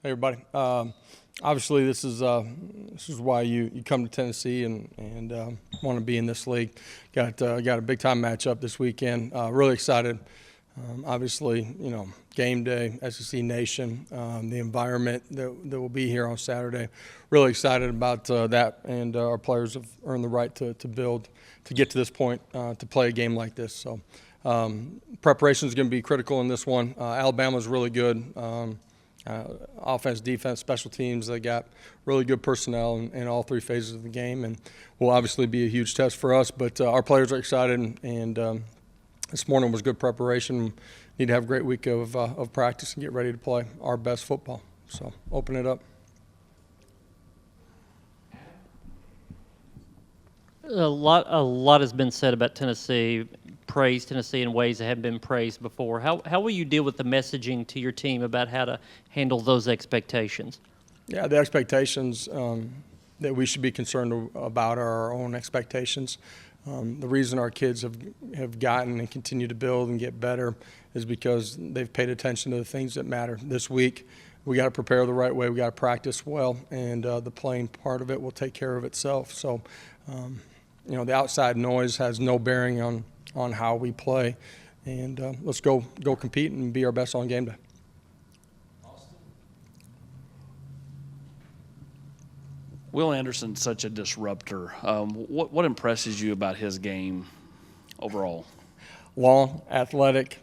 Hey, everybody. Obviously, this is why you come to Tennessee and want to be in this league. Got a big time matchup this weekend. Really excited. Obviously, game day, SEC Nation, the environment that will be here on Saturday. Really excited about that, and our players have earned the right to build to get to this point to play a game like this. So preparation is going to be critical in this one. Alabama's really good. Offense, defense, special teams. They got really good personnel in all three phases of the game, and will obviously be a huge test for us. But our players are excited, and this morning was good preparation. Need to have a great week of practice and get ready to play our best football. So open it up. A lot has been said about Tennessee. Praise Tennessee in ways that haven't been praised before. How will you deal with the messaging to your team about how to handle those expectations? Yeah, the expectations that we should be concerned about are our own expectations. The reason our kids have gotten and continue to build and get better is because they've paid attention to the things that matter. This week, we got to prepare the right way. We got to practice well, and the playing part of it will take care of itself. So, the outside noise has no bearing on how we play, and let's go compete and be our best on game day. Will Anderson's such a disruptor. What impresses you about his game overall? Long, athletic.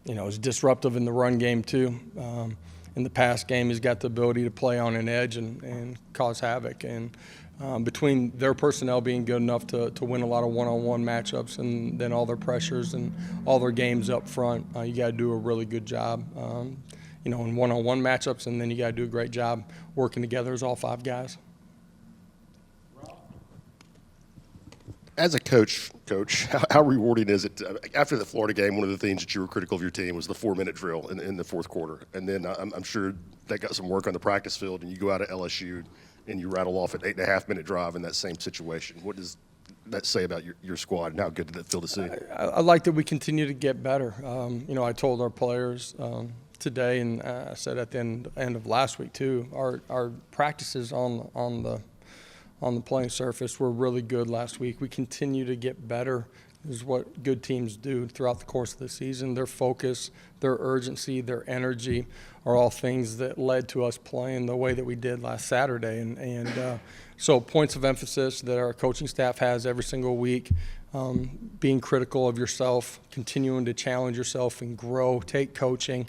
He's disruptive in the run game too. In the pass game, he's got the ability to play on an edge and cause havoc. And between their personnel being good enough to win a lot of one-on-one matchups, and then all their pressures and all their games up front, you got to do a really good job. In one-on-one matchups, and then you got to do a great job working together as all five guys. As a coach, how rewarding is it? After the Florida game, one of the things that you were critical of your team was the 4-minute drill in the fourth quarter. And then I'm sure that got some work on the practice field, and you go out at LSU and you rattle off an 8.5-minute drive in that same situation. What does that say about your squad, and how good did that feel to see? I like that we continue to get better. I told our players today, and I said at the end of last week too, our practices on the playing surface were really good last week. We continue to get better. This is what good teams do throughout the course of the season. Their focus, their urgency, their energy are all things that led to us playing the way that we did last Saturday. And so points of emphasis that our coaching staff has every single week, being critical of yourself, continuing to challenge yourself and grow, take coaching,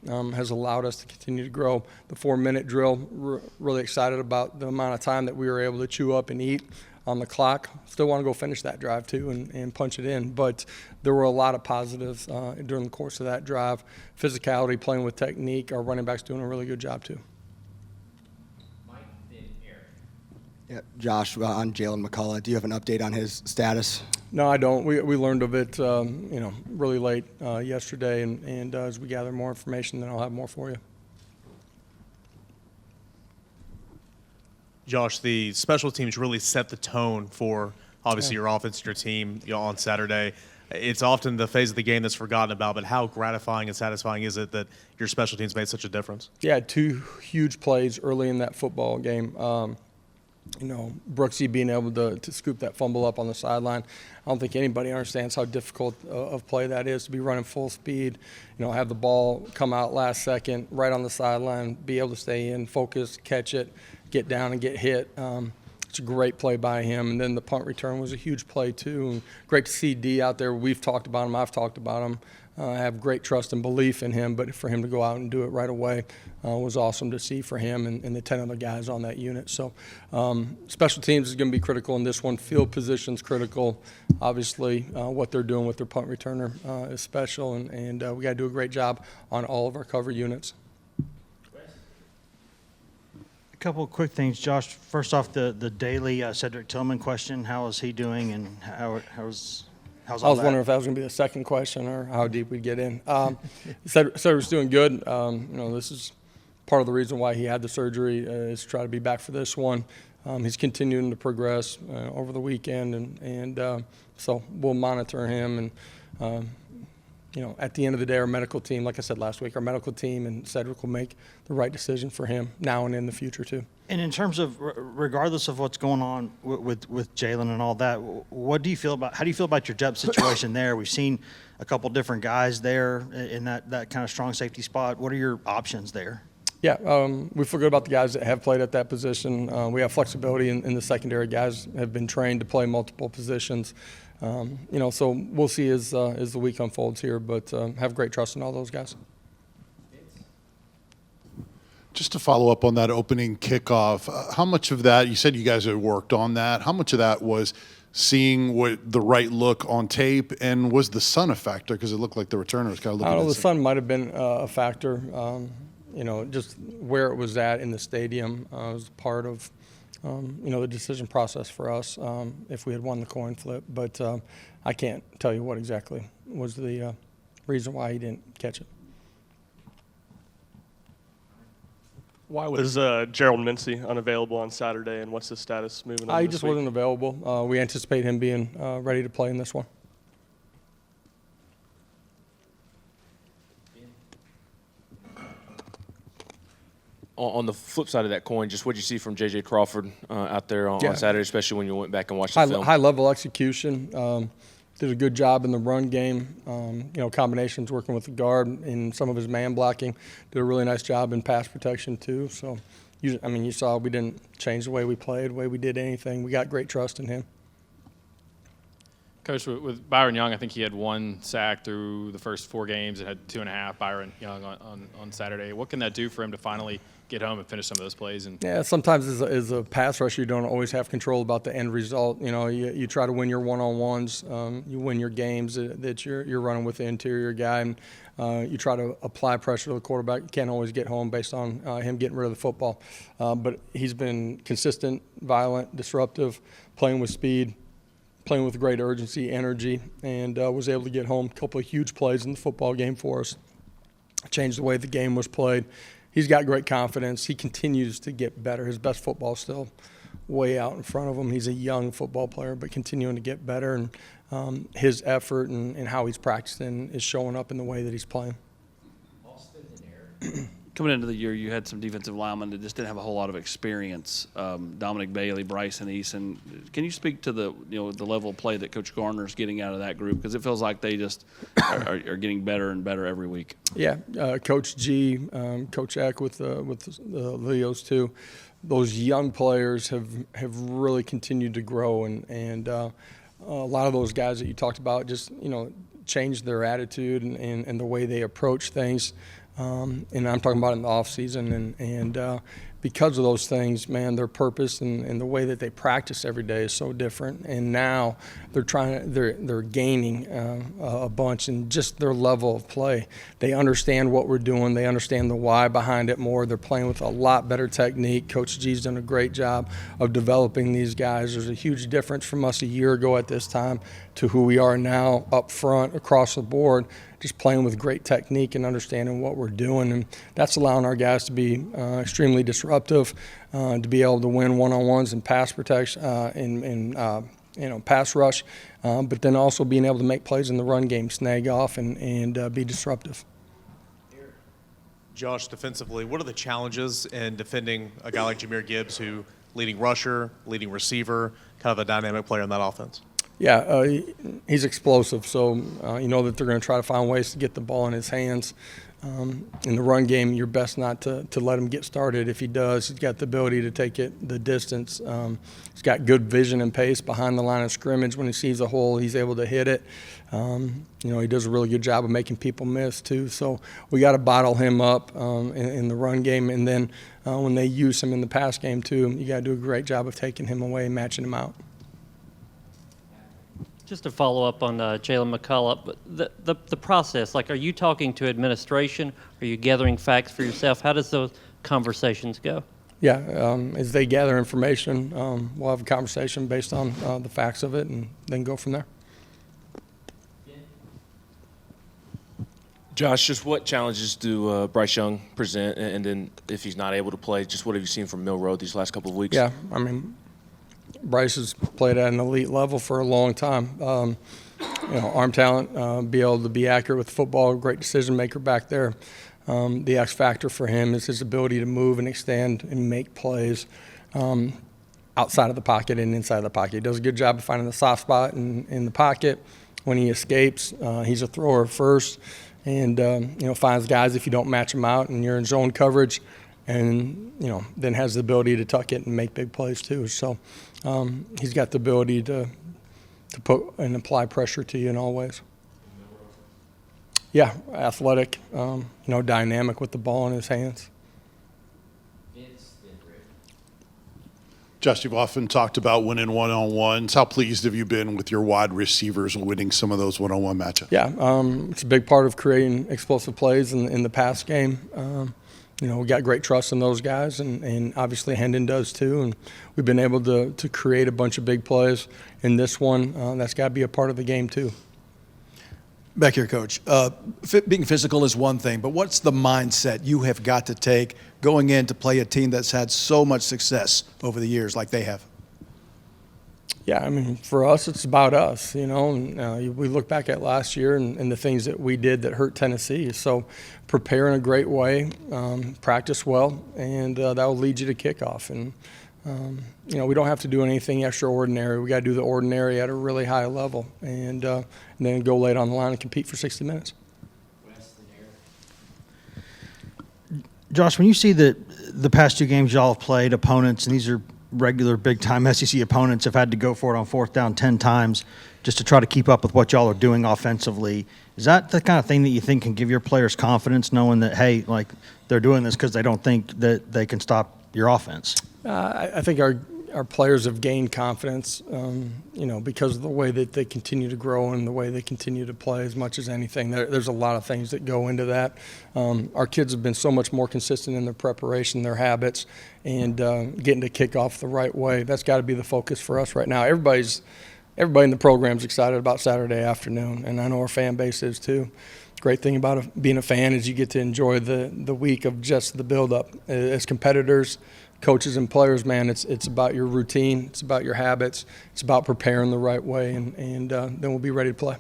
has allowed us to continue to grow. The 4-minute drill, really excited about the amount of time that we were able to chew up and eat on the clock. Still want to go finish that drive too and punch it in. But there were a lot of positives during the course of that drive. Physicality, playing with technique. Our running backs doing a really good job too. Yeah, Josh, on Jalen McCullough, do you have an update on his status? No, I don't. We learned of it, really late yesterday, and as we gather more information, then I'll have more for you. Josh, the special teams really set the tone for obviously your offense and your team on Saturday. It's often the phase of the game that's forgotten about, but how gratifying and satisfying is it that your special teams made such a difference? Yeah, 2 huge plays early in that football game. Brooksy being able to scoop that fumble up on the sideline. I don't think anybody understands how difficult of play that is, to be running full speed, have the ball come out last second, right on the sideline, be able to stay in, focus, catch it, get down and get hit. It's a great play by him. And then the punt return was a huge play too. And great to see D out there. We've talked about him. I've talked about him. I have great trust and belief in him, but for him to go out and do it right away was awesome to see for him and the 10 other guys on that unit. So special teams is going to be critical in this one. Field position's critical. Obviously, what they're doing with their punt returner is special, and we got to do a great job on all of our cover units. A couple of quick things, Josh. First off, the daily Cedric Tillman question. How is he doing, and how's all that? I was wondering if that was going to be the second question or how deep we'd get in. Cedric's doing good. This is part of the reason why he had the surgery is to try to be back for this one. He's continuing to progress over the weekend, and so we'll monitor him and at the end of the day, our medical team, like I said last week, our medical team and Cedric will make the right decision for him now and in the future too. And in terms of, regardless of what's going on with Jalen and all that, what do you feel about? How do you feel about your depth situation there? We've seen a couple different guys there in that kind of strong safety spot. What are your options there? Yeah, we feel good about the guys that have played at that position. We have flexibility in the secondary. Guys have been trained to play multiple positions. So we'll see as the week unfolds here, but have great trust in all those guys. Just to follow up on that opening kickoff, how much of that, you said you guys had worked on that, how much of that was seeing what the right look on tape, and was the sun a factor? Because it looked like the returner was kind of looking I don't know, at the sun might have been a factor. Just where it was at in the stadium was part of, the decision process for us if we had won the coin flip. But I can't tell you what exactly was the reason why he didn't catch it. Why was Gerald Mincey unavailable on Saturday, and what's his status moving on He this just week? wasn't available. We anticipate him being ready to play in this one. On the flip side of that coin, just what did you see from J.J. Crawford out there on Saturday, especially when you went back and watched the film? High-level execution. Did a good job in the run game. Combinations working with the guard in some of his man blocking. Did a really nice job in pass protection too. So, you saw we didn't change the way we played, the way we did anything. We got great trust in him. Coach, with Byron Young, I think he had 1 sack through the first 4 games and had 2.5. Byron Young on Saturday. What can that do for him to finally get home and finish some of those plays? And yeah, sometimes as a pass rusher, you don't always have control about the end result. You try to win your one-on-ones, you win your games that you're running with the interior guy, and you try to apply pressure to the quarterback. You can't always get home based on him getting rid of the football. But he's been consistent, violent, disruptive, playing with speed, playing with great urgency, energy, and was able to get home a couple of huge plays in the football game for us. Changed the way the game was played. He's got great confidence. He continues to get better. His best football is still way out in front of him. He's a young football player, but continuing to get better. And his effort and how he's practicing is showing up in the way that he's playing. Coming into the year, you had some defensive linemen that just didn't have a whole lot of experience. Dominic Bailey, Bryce, and Eason. Can you speak to the level of play that Coach Garner is getting out of that group? Because it feels like they just are getting better and better every week. Yeah, Coach G, Coach Eck with the Leos too. Those young players have really continued to grow, and a lot of those guys that you talked about just changed their attitude and the way they approach things. And I'm talking about in the off season, and because of those things, man, their purpose and the way that they practice every day is so different. And now they're gaining a bunch in just their level of play. They understand what we're doing. They understand the why behind it more. They're playing with a lot better technique. Coach G's done a great job of developing these guys. There's a huge difference from us a year ago at this time to who we are now up front across the board, just playing with great technique and understanding what we're doing. And that's allowing our guys to be extremely disruptive, to be able to win one-on-ones and pass protection, pass rush, but then also being able to make plays in the run game, snag off, and be disruptive. Josh, defensively, what are the challenges in defending a guy like Jamir Gibbs, who leading rusher, leading receiver, kind of a dynamic player in that offense? Yeah, he's explosive, so you know that they're going to try to find ways to get the ball in his hands. In the run game, you're best not to let him get started. If he does, he's got the ability to take it the distance. He's got good vision and pace behind the line of scrimmage. When he sees a hole, he's able to hit it. He does a really good job of making people miss too. So we got to bottle him up in the run game, and then when they use him in the pass game too, you got to do a great job of taking him away and matching him out. Just to follow up on Jalen McCullough, the process, like, are you talking to administration? Are you gathering facts for yourself? How does those conversations go? Yeah, as they gather information, we'll have a conversation based on the facts of it and then go from there. Josh, just what challenges do Bryce Young present, and then if he's not able to play, just what have you seen from Mill Road these last couple of weeks? Yeah, I mean, Bryce has played at an elite level for a long time. arm talent, be able to be accurate with football, great decision maker back there. The X factor for him is his ability to move and extend and make plays outside of the pocket and inside of the pocket. He does a good job of finding the soft spot in the pocket. When he escapes, he's a thrower first, and finds guys if you don't match them out and you're in zone coverage, and then has the ability to tuck it and make big plays too. So he's got the ability to put and apply pressure to you in all ways. Yeah, athletic, dynamic with the ball in his hands. Just, you've often talked about winning one-on-ones. How pleased have you been with your wide receivers winning some of those one-on-one matchups? Yeah, it's a big part of creating explosive plays in the pass game. We got great trust in those guys, and obviously Hendon does too. And we've been able to create a bunch of big plays in this one. That's got to be a part of the game too. Back here, Coach. Being physical is one thing, but what's the mindset you have got to take going in to play a team that's had so much success over the years like they have? Yeah, I mean, for us, it's about us, And, we look back at last year and the things that we did that hurt Tennessee. So prepare in a great way, practice well, and that will lead you to kickoff. And, we don't have to do anything extraordinary. We got to do the ordinary at a really high level, and then go late on the line and compete for 60 minutes. Josh, when you see the past two games y'all have played opponents, and these are regular big-time SEC opponents, have had to go for it on fourth down 10 times just to try to keep up with what y'all are doing offensively, is that the kind of thing that you think can give your players confidence, knowing that, hey, like, they're doing this because they don't think that they can stop your offense? I think our players have gained confidence, because of the way that they continue to grow and the way they continue to play as much as anything. There's a lot of things that go into that. Our kids have been so much more consistent in their preparation, their habits, and getting to kick off the right way. That's got to be the focus for us right now. Everybody in the program is excited about Saturday afternoon, and I know our fan base is too. Great thing about being a fan is you get to enjoy the week of just the build-up. As competitors, coaches, and players, man, it's about your routine, it's about your habits, it's about preparing the right way, and then we'll be ready to play.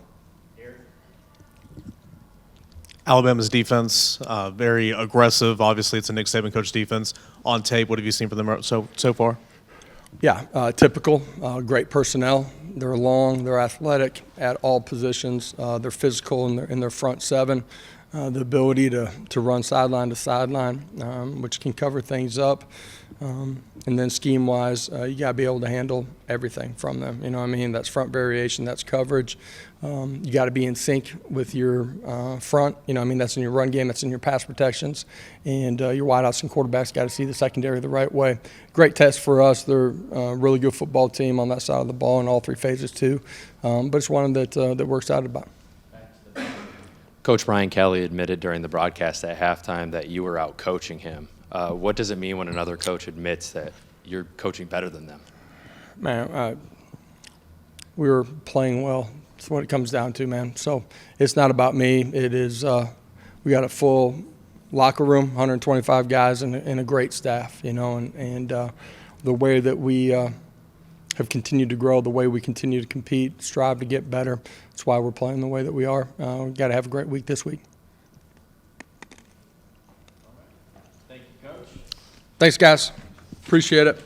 Alabama's defense, very aggressive. Obviously, it's a Nick Saban coach defense. On tape, what have you seen from them so far? Yeah, typical, great personnel. They're long, they're athletic at all positions. They're physical in their front seven. The ability to run sideline to sideline, which can cover things up. And then scheme-wise, you got to be able to handle everything from them. That's front variation, that's coverage. You got to be in sync with your front. That's in your run game, that's in your pass protections. And your wideouts and quarterbacks got to see the secondary the right way. Great test for us. They're a really good football team on that side of the ball in all three phases too. But it's one that we're excited about. Coach Brian Kelly admitted during the broadcast at halftime that you were out coaching him. What does it mean when another coach admits that you're coaching better than them? Man, we were playing well. That's what it comes down to, man. So it's not about me. It is we got a full locker room, 125 guys, and a great staff, and the way that we have continued to grow, the way we continue to compete, strive to get better. That's why we're playing the way that we are. We've got to have a great week this week. Thank you, Coach. Thanks, guys. Appreciate it.